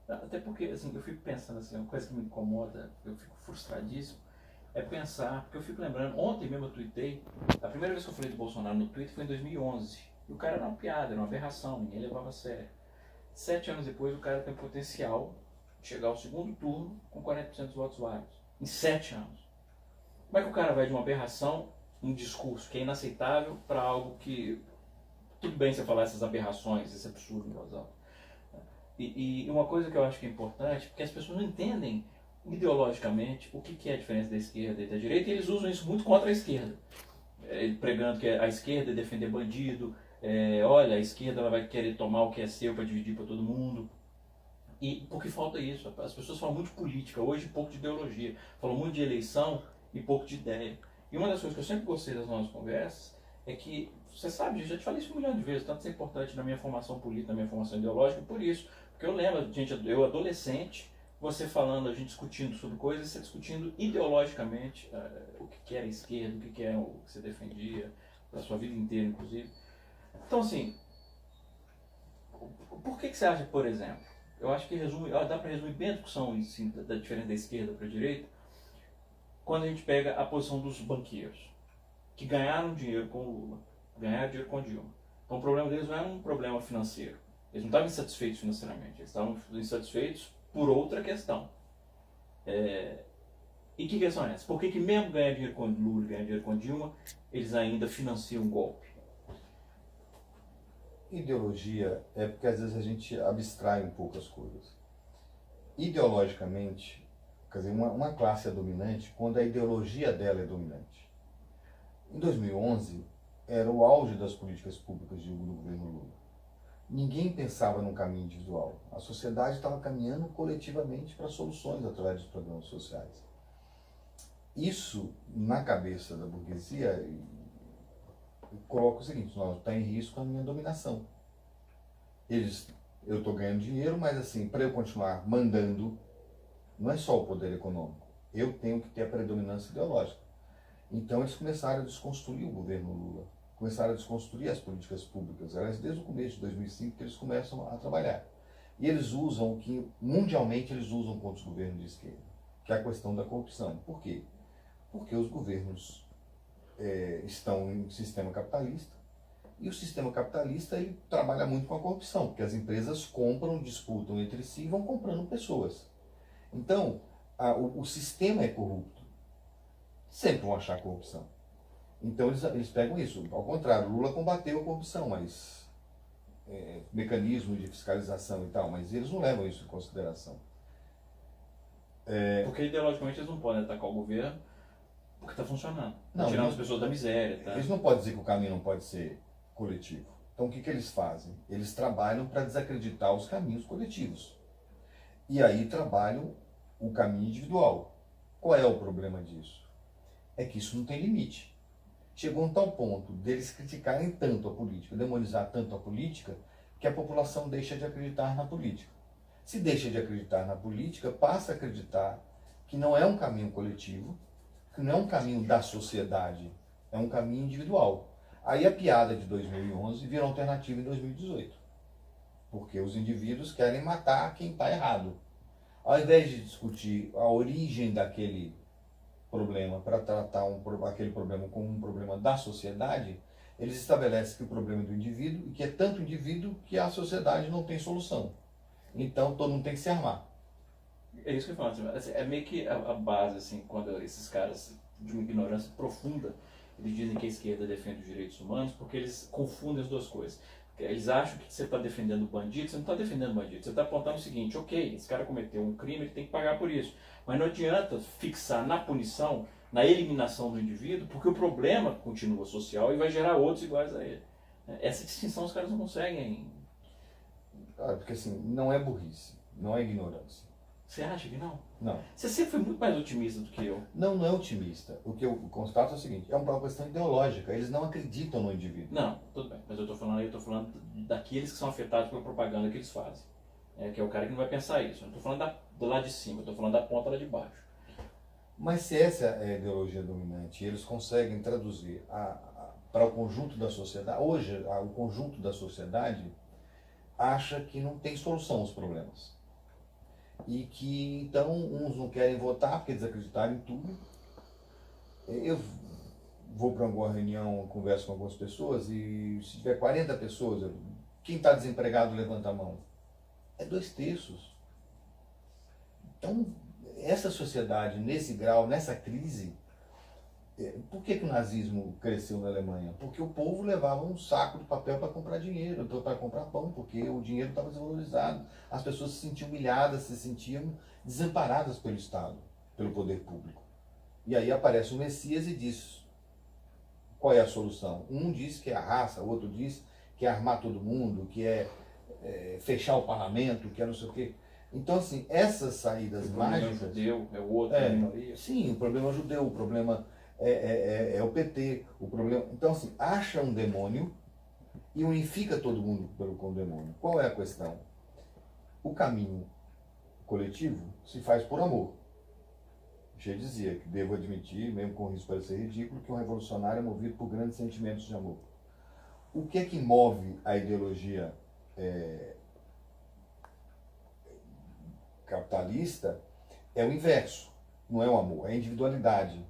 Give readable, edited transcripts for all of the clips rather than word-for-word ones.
Até porque, assim, eu fico pensando, assim, uma coisa que me incomoda, eu fico frustradíssimo, é pensar, porque eu fico lembrando, ontem mesmo eu tuitei, a primeira vez que eu falei do Bolsonaro no Twitter foi em 2011, e o cara era uma piada, era uma aberração, ninguém levava a sério. 7 anos depois, o cara tem potencial de chegar ao segundo turno com 40% dos votos válidos, em 7 anos. Como é que o cara vai de uma aberração, um discurso que é inaceitável, para algo que, tudo bem você falar essas aberrações, esse absurdo em voz alta. E uma coisa que eu acho que é importante, porque as pessoas não entendem ideologicamente o que é a diferença da esquerda e da direita, e eles usam isso muito contra a esquerda. Pregando que a esquerda é defender bandido, olha, a esquerda ela vai querer tomar o que é seu para dividir para todo mundo. E porque falta isso, as pessoas falam muito de política, hoje pouco de ideologia, falam muito de eleição e pouco de ideia. E uma das coisas que eu sempre gostei das nossas conversas é que, você sabe, eu já te falei isso um milhão de vezes, tanto isso é importante na minha formação política, na minha formação ideológica, por isso. Porque eu lembro, gente, eu adolescente, você falando, a gente discutindo sobre coisas, você discutindo ideologicamente o que era a esquerda, o que era o que você defendia, da sua vida inteira, inclusive. Então, assim, por que você acha, por exemplo, eu acho que resume, dá para resumir bem a discussão assim, da diferença da esquerda para a direita, quando a gente pega a posição dos banqueiros, que ganharam dinheiro com o Lula, ganharam dinheiro com a Dilma. Então o problema deles não era um problema financeiro. Eles não estavam insatisfeitos financeiramente, eles estavam insatisfeitos por outra questão. E que questão é essa? Por que mesmo ganhar dinheiro com o Lula e ganhar dinheiro com a Dilma, eles ainda financiam o golpe? Ideologia é porque às vezes a gente abstrai um pouco as coisas. Ideologicamente, quer dizer, uma classe é dominante quando a ideologia dela é dominante. Em 2011, era o auge das políticas públicas do governo Lula. Ninguém pensava num caminho individual. A sociedade estava caminhando coletivamente para soluções através dos programas sociais. Isso, na cabeça da burguesia, coloca o seguinte: não, está em risco a minha dominação. Eu estou ganhando dinheiro, mas assim, para eu continuar mandando, não é só o poder econômico. Eu tenho que ter a predominância ideológica. Então eles começaram a desconstruir o governo Lula, começaram a desconstruir as políticas públicas. Aliás, desde o começo de 2005 que eles começam a trabalhar. E eles usam o que mundialmente eles usam contra os governos de esquerda, que é a questão da corrupção. Por quê? Porque os governos estão em um sistema capitalista, e o sistema capitalista ele trabalha muito com a corrupção, porque as empresas compram, disputam entre si e vão comprando pessoas. Então, o sistema é corrupto. Sempre vão achar corrupção. Então eles pegam isso. Ao contrário, Lula combateu a corrupção, mas mecanismo de fiscalização e tal, mas eles não levam isso em consideração. Porque ideologicamente eles não podem atacar o governo porque está funcionando. Tá Não, tirando as pessoas da miséria. Tá? Eles não podem dizer que o caminho não pode ser coletivo. Então o que eles fazem? Eles trabalham para desacreditar os caminhos coletivos. E aí trabalham o caminho individual. Qual é o problema disso? É que isso não tem limite. Chegou a um tal ponto deles criticarem tanto a política, demonizar tanto a política, que a população deixa de acreditar na política. Se deixa de acreditar na política, passa a acreditar que não é um caminho coletivo, que não é um caminho da sociedade, é um caminho individual. Aí a piada de 2011 vira alternativa em 2018. Porque os indivíduos querem matar quem está errado. Ao invés de discutir a origem daquele problema para tratar aquele problema como um problema da sociedade, eles estabelecem que o problema é do indivíduo e que é tanto indivíduo que a sociedade não tem solução. Então todo mundo tem que se armar. É isso que eu falo, assim, é meio que a base, assim, quando esses caras de uma ignorância profunda, eles dizem que a esquerda defende os direitos humanos, porque eles confundem as duas coisas. Eles acham que você está defendendo o bandido, você não está defendendo o bandido, você está apontando o seguinte: ok, esse cara cometeu um crime, ele tem que pagar por isso. Mas não adianta fixar na punição, na eliminação do indivíduo, porque o problema continua social e vai gerar outros iguais a ele. Essa distinção os caras não conseguem. Porque assim, não é burrice, não é ignorância. Você acha que não? Não. Você sempre foi muito mais otimista do que eu. Não, não é otimista. O que eu constato é o seguinte: é uma questão ideológica. Eles não acreditam no indivíduo. Não, tudo bem. Mas eu estou falando daqueles que são afetados pela propaganda que eles fazem. Que é o cara que não vai pensar isso. Eu não estou falando do lado de cima, eu estou falando da ponta lá de baixo. Mas se essa é a ideologia dominante, eles conseguem traduzir para o conjunto da sociedade. Hoje, o conjunto da sociedade acha que não tem solução aos problemas. e que então uns não querem votar porque desacreditaram em tudo. Eu vou para alguma reunião, converso com algumas pessoas e se tiver 40 pessoas, quem está desempregado levanta a mão. É 2/3. Então, essa sociedade, nesse grau, nessa crise, por que o nazismo cresceu na Alemanha? Porque o povo levava um saco de papel para comprar dinheiro, então para comprar pão, porque o dinheiro estava desvalorizado. As pessoas se sentiam humilhadas, se sentiam desamparadas pelo Estado, pelo poder público. E aí aparece o Messias e diz, qual é a solução? Um diz que é a raça, o outro diz que é armar todo mundo, que é fechar o parlamento, que é não sei o quê. Então, assim, essas saídas mágicas... O problema judeu é o outro, é a minoria. Sim, o problema judeu, o problema é o PT, o problema... Então, assim, acha um demônio e unifica todo mundo com o demônio. Qual é a questão? O caminho coletivo se faz por amor. Che dizia que devo admitir, mesmo com risco de parecer ridículo, que um revolucionário é movido por grandes sentimentos de amor. O que é que move a ideologia capitalista é o inverso. Não é o amor, é a individualidade.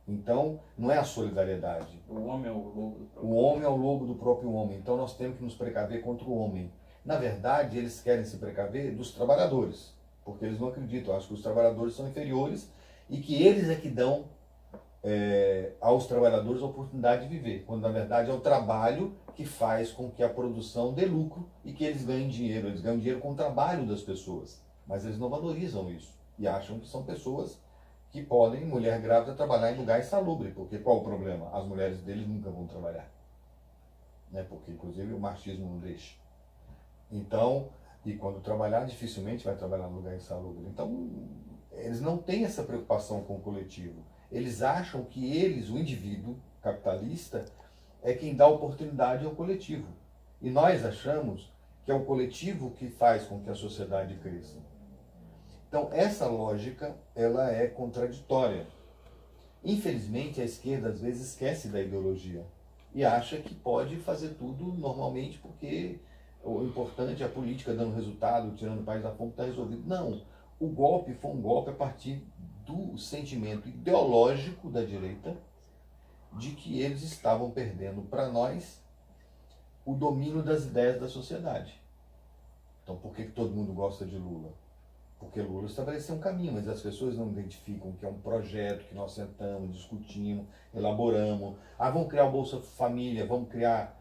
Então, não é a solidariedade. O homem é o lobo do próprio O homem é o lobo do próprio homem. Então, nós temos que nos precaver contra o homem. Na verdade, eles querem se precaver dos trabalhadores, porque eles não acreditam. Acham que os trabalhadores são inferiores e que eles é que dão aos trabalhadores a oportunidade de viver, quando na verdade é o trabalho que faz com que a produção dê lucro e que eles ganhem dinheiro. Eles ganham dinheiro com o trabalho das pessoas, mas eles não valorizam isso e acham que são pessoas que podem, mulher grávida, trabalhar em lugar insalubre, porque qual o problema? As mulheres deles nunca vão trabalhar, né? Porque inclusive o machismo não deixa. Então, e quando trabalhar, dificilmente vai trabalhar em lugar insalubre. Então, eles não têm essa preocupação com o coletivo. Eles acham que eles, o indivíduo capitalista, é quem dá oportunidade ao coletivo. E nós achamos que é o coletivo que faz com que a sociedade cresça. Então, essa lógica, ela é contraditória. Infelizmente, a esquerda às vezes esquece da ideologia e acha que pode fazer tudo normalmente porque o importante é a política dando resultado, tirando o país da fome, está resolvido. Não. O golpe foi um golpe a partir do sentimento ideológico da direita de que eles estavam perdendo para nós o domínio das ideias da sociedade. Então, por que todo mundo gosta de Lula? Porque Lula estabeleceu um caminho, mas as pessoas não identificam que é um projeto que nós sentamos, discutimos, elaboramos. Ah, vamos criar o Bolsa Família, vamos criar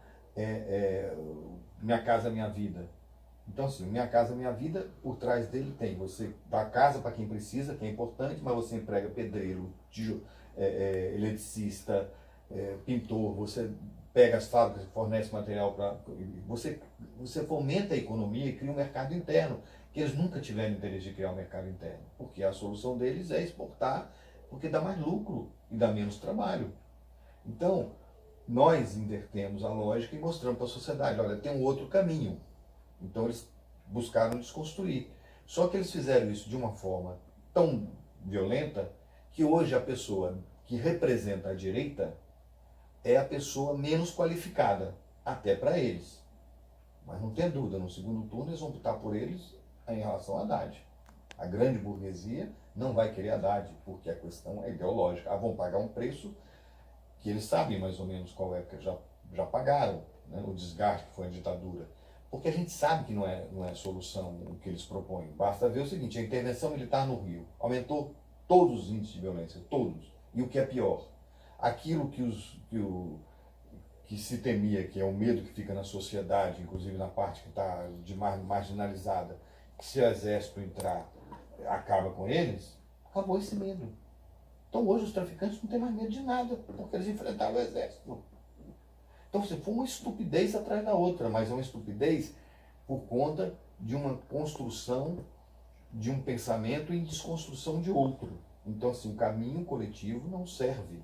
Minha Casa Minha Vida. Então, assim, Minha Casa Minha Vida, por trás dele tem, você dá casa para quem precisa, que é importante, mas você emprega pedreiro, eletricista, pintor, você pega as fábricas, fornece material para... Você fomenta a economia e cria um mercado interno, que eles nunca tiveram interesse de criar um mercado interno, porque a solução deles é exportar, porque dá mais lucro e dá menos trabalho. Então, nós invertemos a lógica e mostramos para a sociedade, olha, tem um outro caminho. Então eles buscaram desconstruir. Só que eles fizeram isso de uma forma tão violenta que hoje a pessoa que representa a direita é a pessoa menos qualificada, até para eles. Mas não tem dúvida, no segundo turno eles vão votar por eles em relação a Haddad. A grande burguesia não vai querer Haddad, porque a questão é ideológica. Vão pagar um preço que eles sabem mais ou menos qual é, porque já pagaram, né, o desgaste que foi a ditadura. Porque a gente sabe que não é solução o que eles propõem. Basta ver o seguinte, a intervenção militar no Rio aumentou todos os índices de violência, todos. E o que é pior, aquilo que se temia, que é o medo que fica na sociedade, inclusive na parte que está marginalizada, que se o exército entrar, acaba com eles, acabou esse medo. Então hoje os traficantes não têm mais medo de nada, porque eles enfrentaram o exército. Então, foi uma estupidez atrás da outra, mas é uma estupidez por conta de uma construção de um pensamento e desconstrução de outro. Então, assim, o caminho coletivo não serve.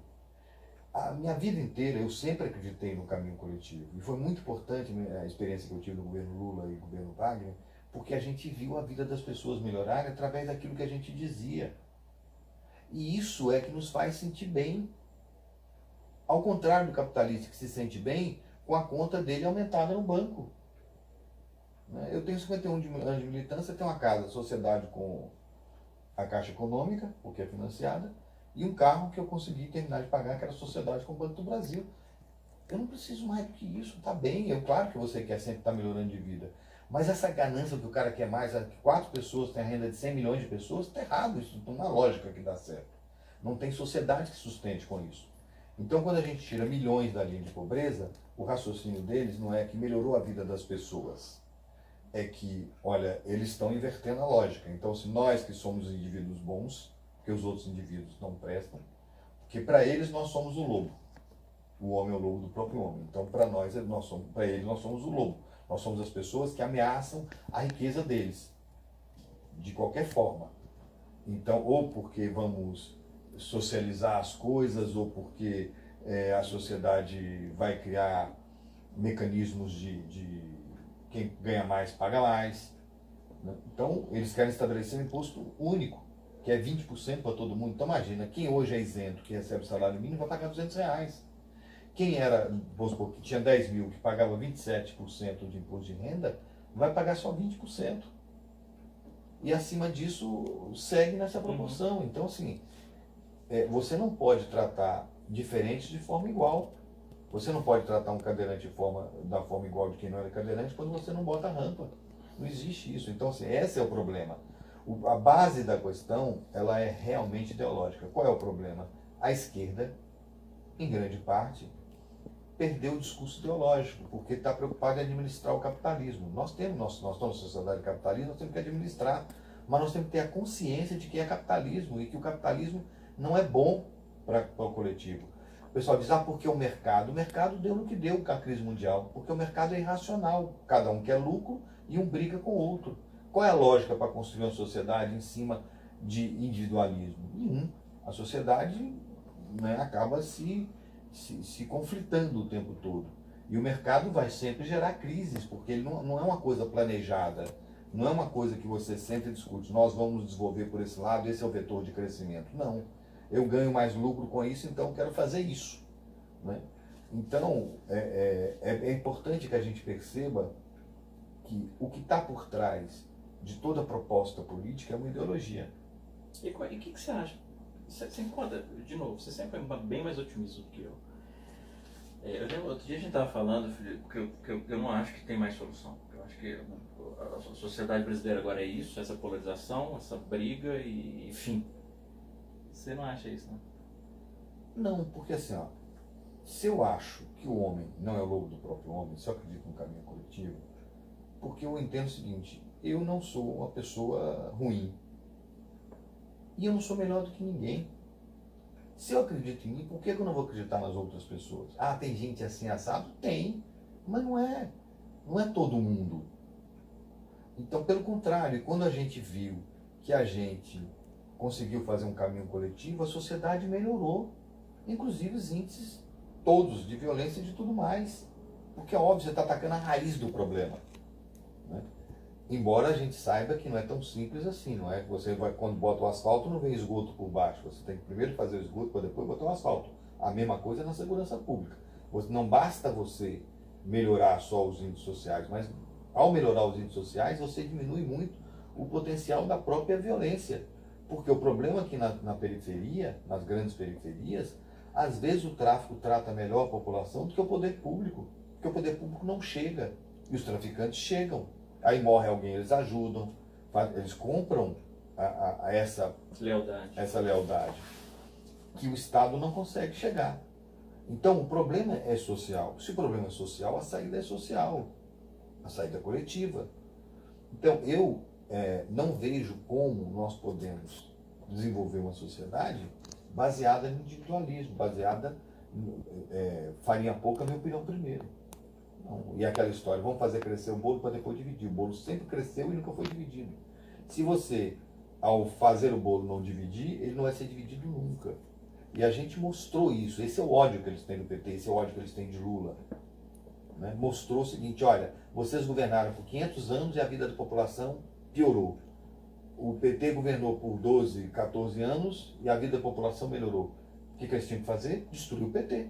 A minha vida inteira eu sempre acreditei no caminho coletivo. E foi muito importante a experiência que eu tive no governo Lula e governo Wagner, porque a gente viu a vida das pessoas melhorarem através daquilo que a gente dizia. E isso é que nos faz sentir bem. Ao contrário do capitalista que se sente bem com a conta dele aumentada no banco. Eu tenho 51 anos de militância, tenho uma casa, sociedade com a Caixa Econômica, porque é financiada, e um carro que eu consegui terminar de pagar, que era a sociedade com o Banco do Brasil. Eu não preciso mais do que isso, tá bem. Claro que você quer sempre estar melhorando de vida. Mas essa ganância que o cara quer mais, que 4 pessoas têm a renda de 100 milhões de pessoas, está errado. Isso não é uma lógica que dá certo. Não tem sociedade que sustente com isso. Então, quando a gente tira milhões da linha de pobreza, o raciocínio deles não é que melhorou a vida das pessoas. É que, olha, eles estão invertendo a lógica. Então, se nós que somos indivíduos bons, que os outros indivíduos não prestam, porque para eles nós somos o lobo. O homem é o lobo do próprio homem. Então, para eles, nós somos o lobo. Nós somos as pessoas que ameaçam a riqueza deles, de qualquer forma. Então, ou porque vamos socializar as coisas, ou porque a sociedade vai criar mecanismos de quem ganha mais paga mais. Né? Então, eles querem estabelecer um imposto único, que é 20% para todo mundo. Então, imagina, quem hoje é isento, que recebe salário mínimo, vai pagar R$ 200. Quem era, vamos supor, que tinha 10 mil, que pagava 27% de imposto de renda, vai pagar só 20%. E acima disso, segue nessa proporção. Então, assim, você não pode tratar diferentes de forma igual. Você não pode tratar um cadeirante da forma igual de quem não era cadeirante quando você não bota rampa. Não existe isso. Então, assim, esse é o problema. A base da questão, ela é realmente ideológica. Qual é o problema? A esquerda, em grande parte, perdeu o discurso ideológico, porque está preocupado em administrar o capitalismo. Nós estamos na sociedade capitalista, nós temos que administrar, mas nós temos que ter a consciência de que é capitalismo e que o capitalismo não é bom para o coletivo. O pessoal diz, porque o mercado deu no que deu com a crise mundial, porque o mercado é irracional, cada um quer lucro e um briga com o outro. Qual é a lógica para construir uma sociedade em cima de individualismo? Nenhum. A sociedade, né, acaba se conflitando o tempo todo. E o mercado vai sempre gerar crises, porque ele não é uma coisa planejada, não é uma coisa que você sempre discute, nós vamos desenvolver por esse lado, esse é o vetor de crescimento. Não. Eu ganho mais lucro com isso, então eu quero fazer isso. Né? Então, é importante que a gente perceba que o que está por trás de toda proposta política é uma ideologia. E o que você acha? Você encontra, de novo, você sempre é bem mais otimista do que eu. Eu lembro, outro dia a gente estava falando, Felipe, que eu não acho que tem mais solução. Eu acho que a sociedade brasileira agora é isso, essa polarização, essa briga e fim. Você não acha isso, não? Não, porque assim, se eu acho que o homem não é o lobo do próprio homem, se eu acredito no caminho coletivo, porque eu entendo o seguinte, eu não sou uma pessoa ruim. E eu não sou melhor do que ninguém. Se eu acredito em mim, por que eu não vou acreditar nas outras pessoas? Tem gente assim assado? Tem, mas não é todo mundo. Então, pelo contrário, quando a gente viu que a gente conseguiu fazer um caminho coletivo, a sociedade melhorou, inclusive os índices todos de violência e de tudo mais. Porque é óbvio, você está atacando a raiz do problema. Né? Embora a gente saiba que não é tão simples assim, não é que você vai, quando bota o asfalto, não vem esgoto por baixo. Você tem que primeiro fazer o esgoto para depois botar o asfalto. A mesma coisa na segurança pública. Não basta você melhorar só os índices sociais, mas ao melhorar os índices sociais, você diminui muito o potencial da própria violência. Porque o problema é que na periferia, nas grandes periferias, às vezes o tráfico trata melhor a população do que o poder público. Porque o poder público não chega e os traficantes chegam. Aí morre alguém, eles ajudam, eles compram essa lealdade que o Estado não consegue chegar. Então o problema é social. Se o problema é social, a saída é social, a saída é coletiva. Então eu não vejo como nós podemos desenvolver uma sociedade baseada no individualismo, baseada farinha pouca, meu pirão primeiro. E aquela história, vamos fazer crescer o bolo para depois dividir. O bolo sempre cresceu e nunca foi dividido. Se você, ao fazer o bolo, não dividir, ele não vai ser dividido nunca. E a gente mostrou isso. Esse é o ódio que eles têm do PT, esse é o ódio que eles têm de Lula. Né? Mostrou o seguinte, olha, vocês governaram por 500 anos e a vida da população piorou. O PT governou por 12, 14 anos e a vida da população melhorou. O que eles tinham que fazer? Destruir o PT.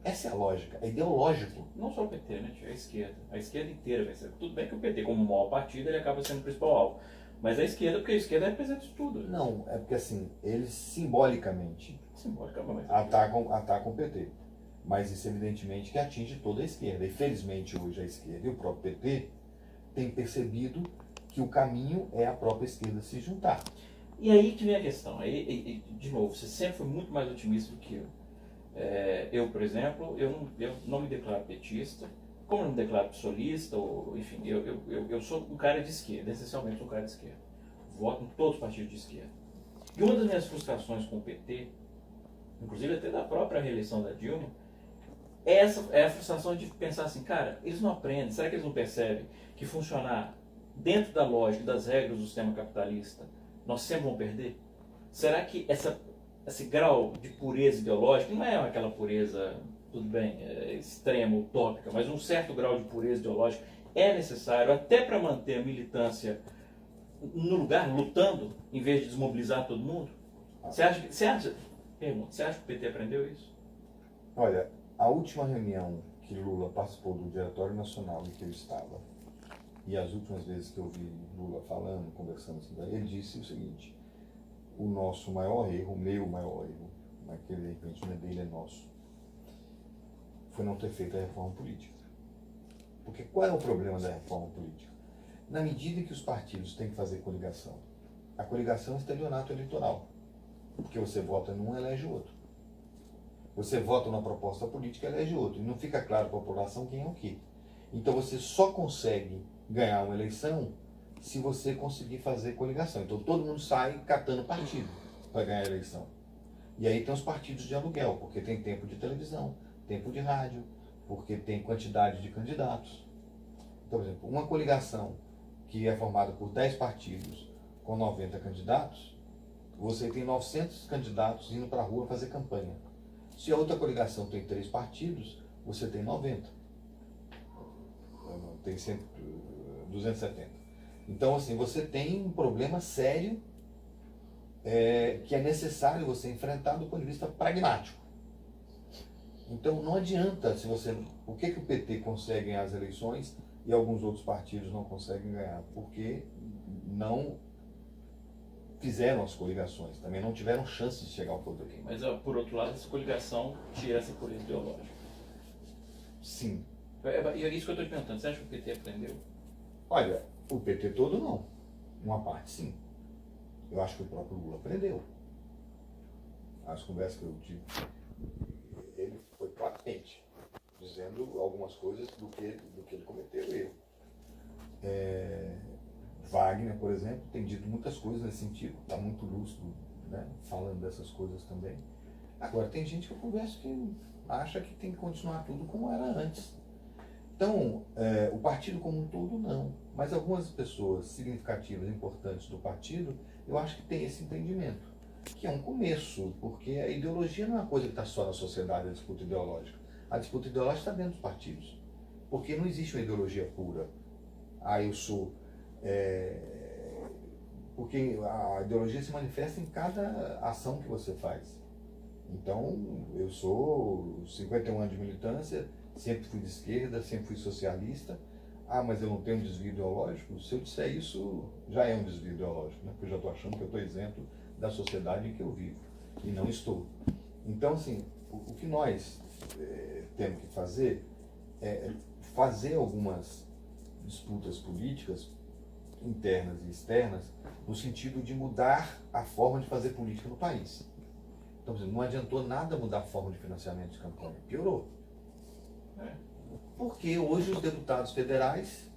Essa é a lógica, é ideológico. Não só o PT, né? A esquerda. A esquerda inteira vai ser. Tudo bem que o PT, como maior partido, ele acaba sendo o principal alvo. Mas a esquerda, porque a esquerda representa isso tudo. Não, é porque assim, eles simbolicamente Simbolicamente. atacam o PT. Mas isso evidentemente que atinge toda a esquerda. E felizmente hoje a esquerda e o próprio PT têm percebido que o caminho é a própria esquerda se juntar. E aí que vem a questão. De novo, você sempre foi muito mais otimista do que eu. Eu, por exemplo, eu não me declaro petista, como eu não me declaro psolista, ou, enfim, eu sou um cara de esquerda, essencialmente sou um cara de esquerda. Voto em todos os partidos de esquerda. E uma das minhas frustrações com o PT, inclusive até da própria reeleição da Dilma, é a frustração de pensar assim, cara, eles não aprendem, será que eles não percebem que funcionar dentro da lógica, das regras do sistema capitalista, nós sempre vamos perder? Será que esse grau de pureza ideológica, não é aquela pureza, tudo bem, extrema, utópica, mas um certo grau de pureza ideológica é necessário até para manter a militância no lugar, lutando, em vez de desmobilizar todo mundo? Você acha que o PT aprendeu isso? Olha, a última reunião que Lula participou do Diretório Nacional em que eu estava, e as últimas vezes que eu vi Lula falando, conversando assim, ele disse o seguinte: o nosso maior erro, o meu maior erro, mas que de repente não é dele, é nosso, foi não ter feito a reforma política. Porque qual é o problema da reforma política? Na medida que os partidos têm que fazer coligação, a coligação é estelionato eleitoral, porque você vota num, elege o outro. Você vota numa proposta política, elege outro, e não fica claro para a população quem é o quê. Então você só consegue ganhar uma eleição se você conseguir fazer coligação. Então todo mundo sai catando partido para ganhar a eleição. E aí tem os partidos de aluguel, porque tem tempo de televisão, tempo de rádio, porque tem quantidade de candidatos. Então, por exemplo, uma coligação que é formada por 10 partidos com 90 candidatos, você tem 900 candidatos indo para a rua fazer campanha. Se a outra coligação tem 3 partidos, você tem 90. Tem 270. Então, assim, você tem um problema sério que é necessário você enfrentar do ponto de vista pragmático. Então, não adianta se você... Por que o PT consegue ganhar as eleições e alguns outros partidos não conseguem ganhar? Porque não fizeram as coligações, também não tiveram chance de chegar ao poder. Mas, por outro lado, essa coligação tira essa pureza ideológica. Sim. É isso que eu estou te perguntando. Você acha que o PT aprendeu? Olha, o PT todo não. Uma parte sim. Eu acho que o próprio Lula aprendeu. As conversas que eu tive, ele foi patente, dizendo algumas coisas do que ele cometeu erro. Wagner, por exemplo, tem dito muitas coisas nesse sentido, está muito lúcido, né, falando dessas coisas também. Agora, tem gente que eu converso que acha que tem que continuar tudo como era antes. Então, o partido como um todo, não. Mas algumas pessoas significativas, importantes do partido, eu acho que tem esse entendimento, que é um começo, porque a ideologia não é uma coisa que está só na sociedade, a disputa ideológica. A disputa ideológica está dentro dos partidos. Porque não existe uma ideologia pura. Eu sou... porque a ideologia se manifesta em cada ação que você faz. Então, eu sou 51 anos de militância, sempre fui de esquerda, sempre fui socialista. Mas eu não tenho um desvio ideológico? Se eu disser isso, já é um desvio ideológico, né? Porque eu já estou achando que eu estou isento da sociedade em que eu vivo. E não estou. Então, assim, o que nós temos que fazer é fazer algumas disputas políticas, internas e externas, no sentido de mudar a forma de fazer política no país. Então, por exemplo, não adiantou nada mudar a forma de financiamento de campanha. Piorou. Porque hoje os deputados federais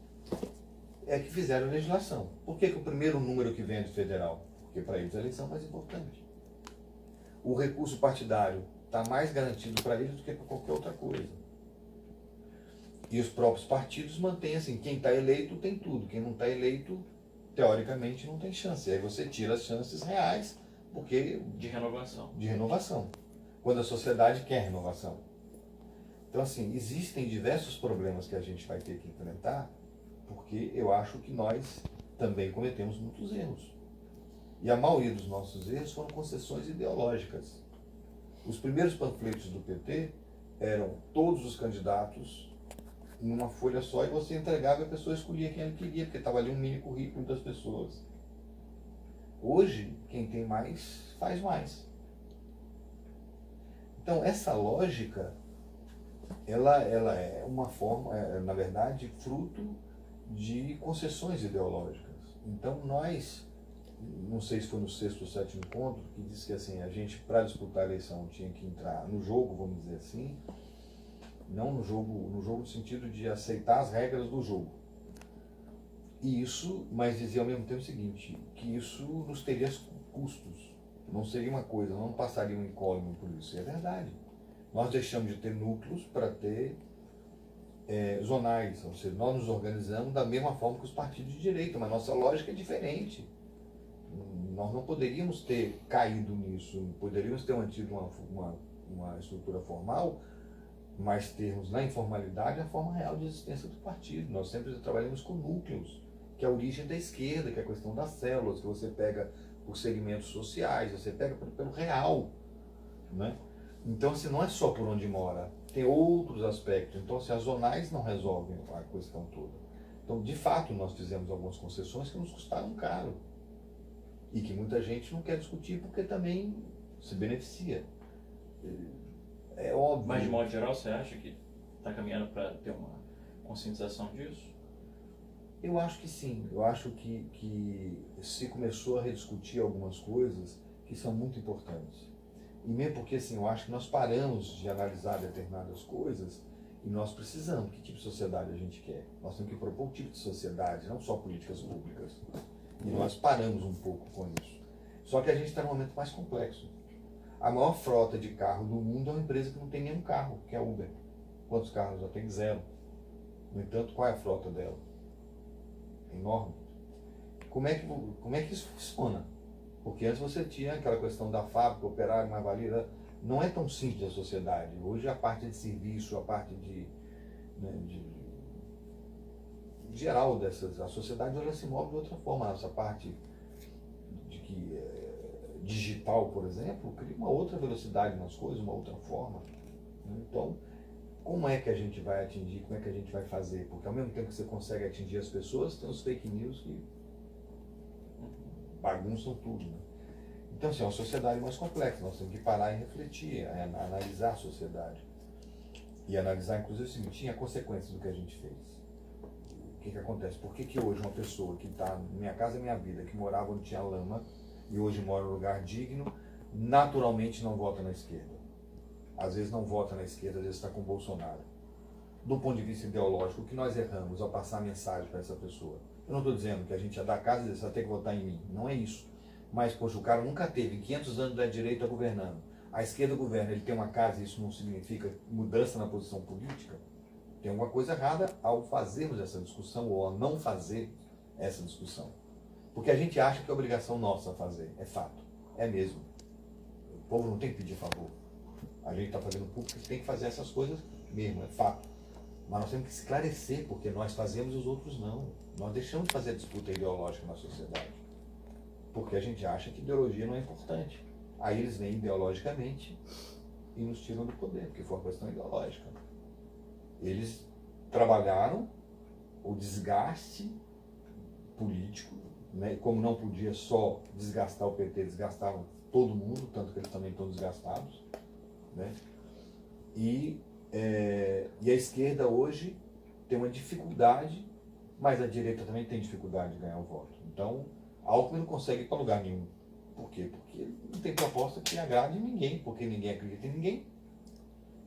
é que fizeram a legislação. Por que o primeiro número que vem é de federal? Porque para eles a eleição é mais importante. O recurso partidário está mais garantido para eles do que para qualquer outra coisa. E os próprios partidos mantêm assim, quem está eleito tem tudo, quem não está eleito, teoricamente, não tem chance. Aí você tira as chances reais, porque... De renovação. De renovação. Quando a sociedade quer renovação. Então, assim, existem diversos problemas que a gente vai ter que enfrentar, porque eu acho que nós também cometemos muitos erros. E a maioria dos nossos erros foram concessões ideológicas. Os primeiros panfletos do PT eram todos os candidatos numa folha só e você entregava e a pessoa escolhia quem ela queria, porque estava ali um mini currículo das pessoas. Hoje, quem tem mais, faz mais. Então, essa lógica, ela é uma forma, na verdade, fruto de concessões ideológicas. Então, nós, não sei se foi no sexto ou sétimo encontro, que disse que assim, a gente, para disputar a eleição, tinha que entrar no jogo, vamos dizer assim, não no jogo no sentido de aceitar as regras do jogo. E isso, mas dizia ao mesmo tempo o seguinte, que isso nos teria custos. Não seria uma coisa, não passaria um incólume por isso. E é verdade. Nós deixamos de ter núcleos para ter zonais. Ou seja, nós nos organizamos da mesma forma que os partidos de direita, mas nossa lógica é diferente. Nós não poderíamos ter caído nisso, poderíamos ter mantido uma estrutura formal, mas termos na informalidade a forma real de existência do partido. Nós sempre trabalhamos com núcleos, que é a origem da esquerda, que é a questão das células, que você pega por segmentos sociais, você pega pelo real. Né? Então, assim, não é só por onde mora, tem outros aspectos. Então, assim, as zonais não resolvem a questão toda. Então, de fato, nós fizemos algumas concessões que nos custaram caro. E que muita gente não quer discutir porque também se beneficia. É óbvio. Mas, de modo geral, você acha que está caminhando para ter uma conscientização disso? Eu acho que sim. Eu acho que se começou a rediscutir algumas coisas que são muito importantes. E mesmo porque, assim, eu acho que nós paramos de analisar determinadas coisas e nós precisamos. Que tipo de sociedade a gente quer? Nós temos que propor um tipo de sociedade, não só políticas públicas. E nós paramos um pouco com isso. Só que a gente está num momento mais complexo. A maior frota de carro do mundo é uma empresa que não tem nenhum carro, que é a Uber. Quantos carros já tem? Zero. No entanto, qual é a frota dela? É enorme. Como é que isso funciona? Porque antes você tinha aquela questão da fábrica, operário, mais valia. Não é tão simples a sociedade. Hoje a parte de serviço, a parte de geral dessas, a sociedade hoje se move de outra forma. Essa parte de que digital, por exemplo, cria uma outra velocidade nas coisas, uma outra forma. Então, como é que a gente vai atingir, como é que a gente vai fazer? Porque ao mesmo tempo que você consegue atingir as pessoas, tem os fake news que bagunçam tudo. Né? Então, assim, é uma sociedade mais complexa, nós temos que parar e refletir, analisar a sociedade. E analisar, inclusive, o seguinte, tinha consequências do que a gente fez. O que acontece? Por que hoje uma pessoa que está Minha Casa Minha Vida, que morava onde tinha lama, e hoje mora em um lugar digno, naturalmente não vota na esquerda? Às vezes não vota na esquerda, às vezes está com o Bolsonaro. Do ponto de vista ideológico, o que nós erramos ao passar a mensagem para essa pessoa? Eu não estou dizendo que a gente ia dar casa e dizer, você vai ter que votar em mim. Não é isso. Mas, poxa, o cara nunca teve 500 anos da direita governando. A esquerda governa, ele tem uma casa e isso não significa mudança na posição política? Tem alguma coisa errada ao fazermos essa discussão ou ao não fazer essa discussão. Porque a gente acha que é obrigação nossa fazer. É fato. É mesmo. O povo não tem que pedir favor. A gente está fazendo público que tem que fazer essas coisas mesmo, é fato. Mas nós temos que esclarecer, porque nós fazemos e os outros não. Nós deixamos de fazer a disputa ideológica na sociedade. Porque a gente acha que ideologia não é importante. Aí eles vêm ideologicamente e nos tiram do poder, porque foi uma questão ideológica. Eles trabalharam o desgaste político, né? E como não podia só desgastar o PT, desgastavam todo mundo, tanto que eles também estão desgastados. Né? E a esquerda hoje tem uma dificuldade, mas a direita também tem dificuldade de ganhar o voto. Então, Alckmin não consegue ir para lugar nenhum. Por quê? Porque não tem proposta que agrade ninguém, porque ninguém acredita em ninguém.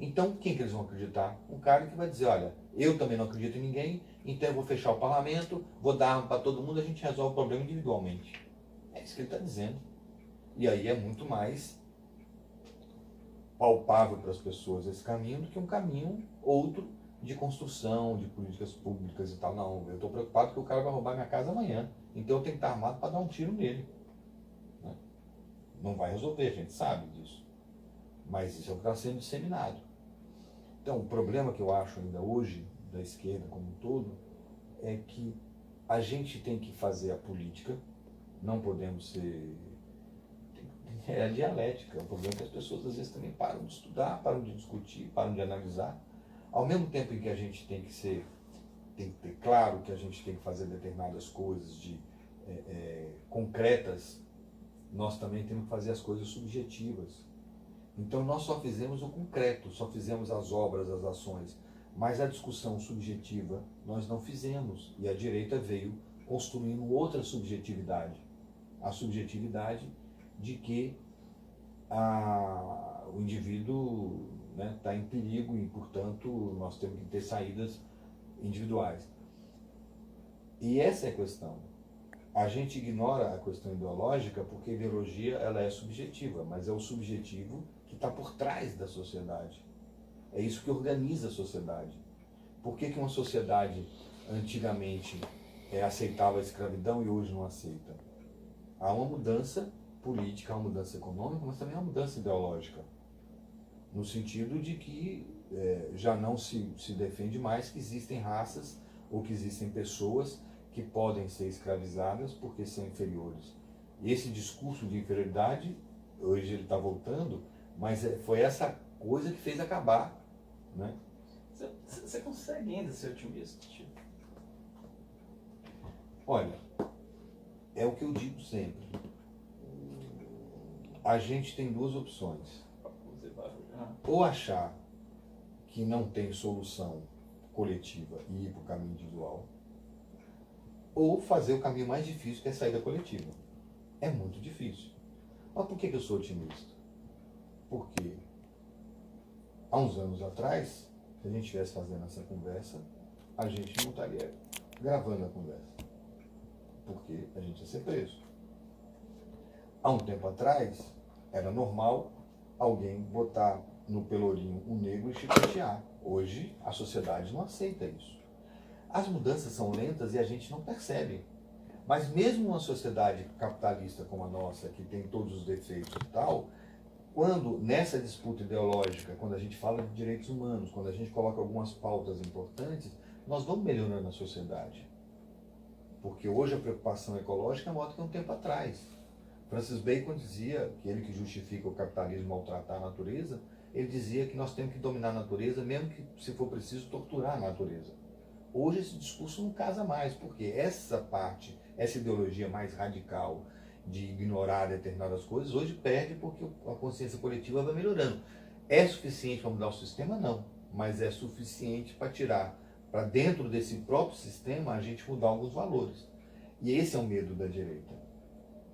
Então, quem que eles vão acreditar? Um cara que vai dizer, olha, eu também não acredito em ninguém, então eu vou fechar o parlamento, vou dar arma para todo mundo, a gente resolve o problema individualmente. É isso que ele está dizendo. E aí é muito mais palpável para as pessoas esse caminho do que um caminho outro de construção, de políticas públicas e tal. Não, eu estou preocupado que o cara vai roubar minha casa amanhã, então eu tenho que estar armado para dar um tiro nele. Né? Não vai resolver, a gente sabe disso. Mas isso é o que está sendo disseminado. Então, o problema que eu acho ainda hoje, da esquerda como um todo, é que a gente tem que fazer a política, não podemos ser... É a dialética, o problema é que as pessoas às vezes também param de estudar, param de discutir, param de analisar. Ao mesmo tempo em que a gente tem que ter claro que a gente tem que fazer determinadas coisas concretas nós também temos que fazer as coisas subjetivas. Então nós só fizemos o concreto, só fizemos as obras, as ações, mas a discussão subjetiva nós não fizemos. E a direita veio construindo outra subjetividade. A subjetividade de que o indivíduo está em perigo e, portanto, nós temos que ter saídas individuais. E essa é a questão. A gente ignora a questão ideológica porque a ideologia ela é subjetiva, mas é o subjetivo que está por trás da sociedade. É isso que organiza a sociedade. Por que uma sociedade antigamente aceitava a escravidão e hoje não aceita? Há uma mudança política, há uma mudança econômica, mas também há uma mudança ideológica. No sentido de que já não se defende mais que existem raças ou que existem pessoas que podem ser escravizadas porque são inferiores. E esse discurso de inferioridade, hoje ele está voltando, mas foi essa coisa que fez acabar. Né? Você consegue ainda ser otimista, tio? Olha, é o que eu digo sempre. A gente tem duas opções. Ou achar que não tem solução coletiva e ir para o caminho individual, ou fazer o caminho mais difícil, que é sair da coletiva. É muito difícil. Mas por que eu sou otimista? Porque há uns anos atrás, se a gente estivesse fazendo essa conversa, a gente não estaria gravando a conversa. Porque a gente ia ser preso. Há um tempo atrás, era normal alguém botar no pelourinho um negro e chicotear. Hoje, a sociedade não aceita isso. As mudanças são lentas e a gente não percebe. Mas mesmo uma sociedade capitalista como a nossa, que tem todos os defeitos e tal, quando nessa disputa ideológica, quando a gente fala de direitos humanos, quando a gente coloca algumas pautas importantes, nós vamos melhorando a sociedade. Porque hoje a preocupação ecológica é maior do que um tempo atrás. Francis Bacon dizia, que ele que justifica o capitalismo maltratar a natureza, ele dizia que nós temos que dominar a natureza, mesmo que, se for preciso, torturar a natureza. Hoje esse discurso não casa mais, porque essa parte, essa ideologia mais radical de ignorar determinadas coisas, hoje perde porque a consciência coletiva vai melhorando. É suficiente para mudar o sistema? Não. Mas é suficiente para tirar, para dentro desse próprio sistema, a gente mudar alguns valores. E esse é o medo da direita.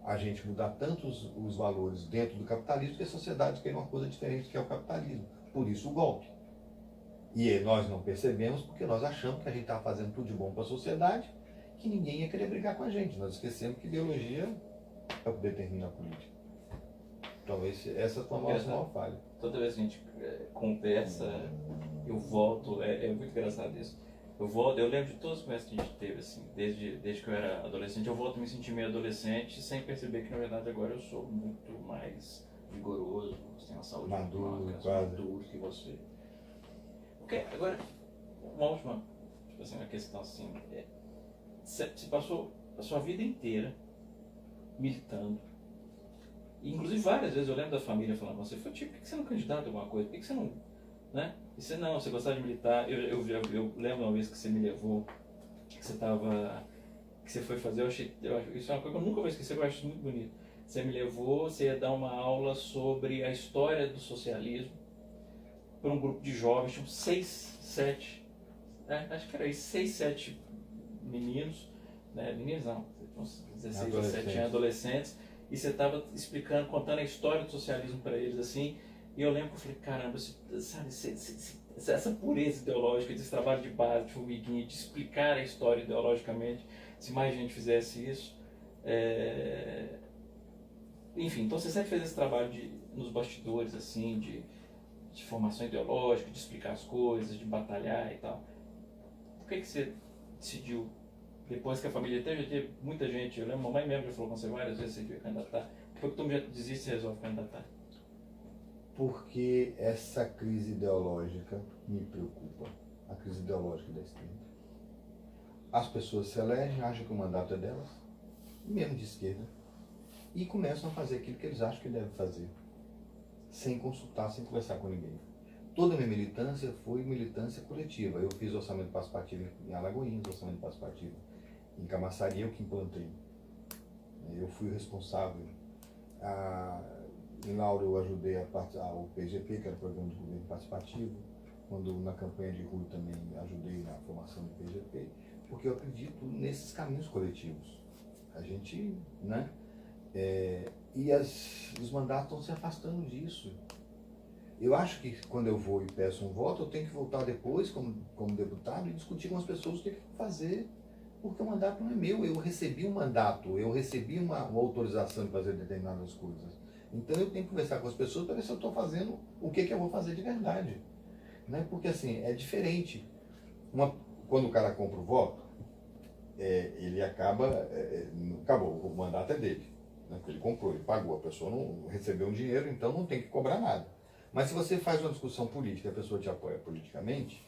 A gente mudar tanto os valores dentro do capitalismo que a sociedade quer uma coisa diferente que é o capitalismo. Por isso o golpe. E nós não percebemos porque nós achamos que a gente estava fazendo tudo de bom para a sociedade, que ninguém ia querer brigar com a gente. Nós esquecemos que ideologia é o que determina a política. Então essa foi a nossa maior falha. Toda vez que a gente conversa, eu volto, é muito engraçado isso. Eu lembro de todas as conversas que a gente teve, assim, desde que eu era adolescente, eu volto a me sentir meio adolescente, sem perceber que, na verdade, agora eu sou muito mais vigoroso, tenho uma saúde maduro que você. Porque, agora, uma última, tipo assim, uma questão assim, você passou a sua vida inteira militando, e, inclusive várias vezes eu lembro da família falando, você foi tipo, por que você não candidata a alguma coisa, por que você não, né? E você gostava de militar, eu lembro uma vez que você me levou, que você foi fazer, isso é uma coisa que eu nunca vou esquecer, eu acho isso muito bonito. Você me levou, você ia dar uma aula sobre a história do socialismo para um grupo de jovens, tinham 6, 7, acho que era isso, 6, 7 meninos, né? Meninos não, uns 16, 17 anos, adolescentes, e você estava explicando, contando a história do socialismo para eles, assim. E eu lembro que eu falei, caramba, sabe, essa pureza ideológica, desse trabalho de base, de formiguinha, de explicar a história ideologicamente, se mais gente fizesse isso. Enfim, então você sempre fez esse trabalho nos bastidores, assim, de formação ideológica, de explicar as coisas, de batalhar e tal. Por que você decidiu, depois que a família já teve muita gente, eu lembro, a mamãe mesmo já falou com você várias vezes, você devia candidatar, por que tu já desiste e resolve candidatar? Porque essa crise ideológica me preocupa, a crise ideológica da esquerda. As pessoas se elegem, acham que o mandato é delas, mesmo de esquerda, e começam a fazer aquilo que eles acham que devem fazer, sem consultar, sem conversar com ninguém. Toda a minha militância foi militância coletiva. Eu fiz orçamento participativo em Alagoinhas, orçamento participativo em Camaçari, eu que implantei. Eu fui o responsável Em Lauro eu ajudei o PGP, que era o Programa de Governo Participativo, quando na campanha de rua também ajudei na formação do PGP, porque eu acredito nesses caminhos coletivos. A gente, né? Os mandatos estão se afastando disso. Eu acho que quando eu vou e peço um voto, eu tenho que voltar depois, como deputado, e discutir com as pessoas o que fazer, porque o mandato não é meu. Eu recebi um mandato, eu recebi uma autorização de fazer determinadas coisas. Então eu tenho que conversar com as pessoas para ver se eu estou fazendo o que eu vou fazer de verdade. Né? Porque assim, é diferente. Quando o cara compra o voto, ele acabou, o mandato é dele. Né? Porque ele comprou, ele pagou, a pessoa não recebeu um dinheiro, então não tem que cobrar nada. Mas se você faz uma discussão política e a pessoa te apoia politicamente,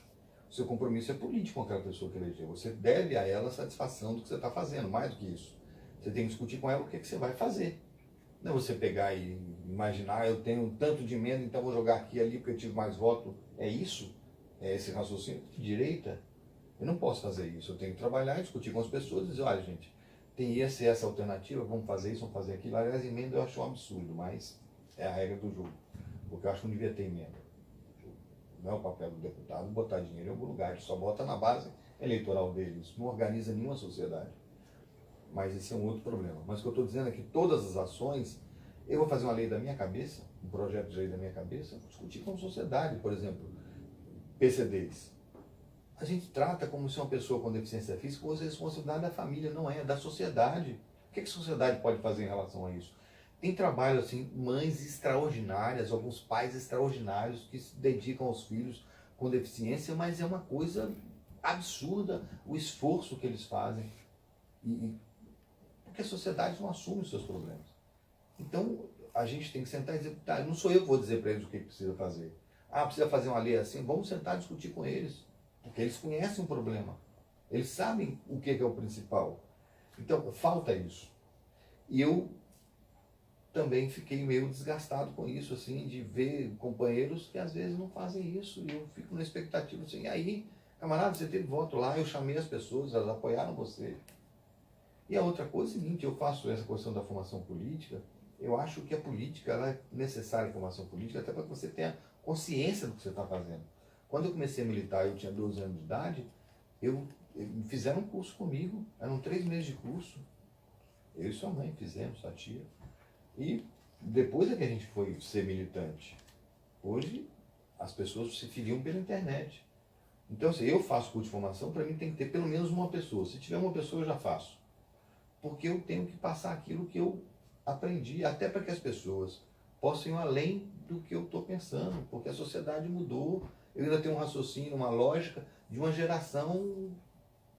o seu compromisso é político com aquela pessoa que elegeu. Você deve a ela a satisfação do que você está fazendo, mais do que isso. Você tem que discutir com ela o que você vai fazer. Não é você pegar e imaginar, eu tenho tanto de emenda, então vou jogar aqui e ali porque eu tive mais voto. É isso? É esse raciocínio de direita? Eu não posso fazer isso. Eu tenho que trabalhar, discutir com as pessoas e dizer, olha gente, tem essa alternativa, vamos fazer isso, vamos fazer aquilo. Aliás, emenda eu acho um absurdo, mas é a regra do jogo. Porque eu acho que não devia ter emenda. Não é o papel do deputado botar dinheiro em algum lugar, ele só bota na base eleitoral dele. Isso não organiza nenhuma sociedade. Mas esse é um outro problema. Mas o que eu estou dizendo é que todas as ações, eu vou fazer uma lei da minha cabeça, um projeto de lei da minha cabeça, vou discutir com a sociedade, por exemplo, PCDs. A gente trata como se uma pessoa com deficiência física fosse responsabilidade da família, não é da sociedade. O que a sociedade pode fazer em relação a isso? Tem trabalho assim, mães extraordinárias, alguns pais extraordinários que se dedicam aos filhos com deficiência, mas é uma coisa absurda o esforço que eles fazem. Porque a sociedade não assume os seus problemas. Então, a gente tem que sentar e dizer, tá, não sou eu que vou dizer para eles o que precisa fazer. Precisa fazer uma lei assim? Vamos sentar e discutir com eles. Porque eles conhecem o problema. Eles sabem o que é o principal. Então, falta isso. E eu também fiquei meio desgastado com isso, assim, de ver companheiros que às vezes não fazem isso. E eu fico na expectativa assim, e aí, camarada, você teve voto lá, eu chamei as pessoas, elas apoiaram você. E a outra coisa é o seguinte, eu faço essa questão da formação política, eu acho que a política ela é necessária, a formação política, até para que você tenha consciência do que você está fazendo. Quando eu comecei a militar, eu tinha 12 anos de idade, fizeram um curso comigo, eram 3 meses de curso. Eu e sua mãe fizemos, sua tia. E depois é que a gente foi ser militante. Hoje, as pessoas se filiam pela internet. Então, se eu faço curso de formação, para mim tem que ter pelo menos uma pessoa. Se tiver uma pessoa, eu já faço. Porque eu tenho que passar aquilo que eu aprendi, até para que as pessoas possam ir além do que eu estou pensando, porque a sociedade mudou. Eu ainda tenho um raciocínio, uma lógica de uma geração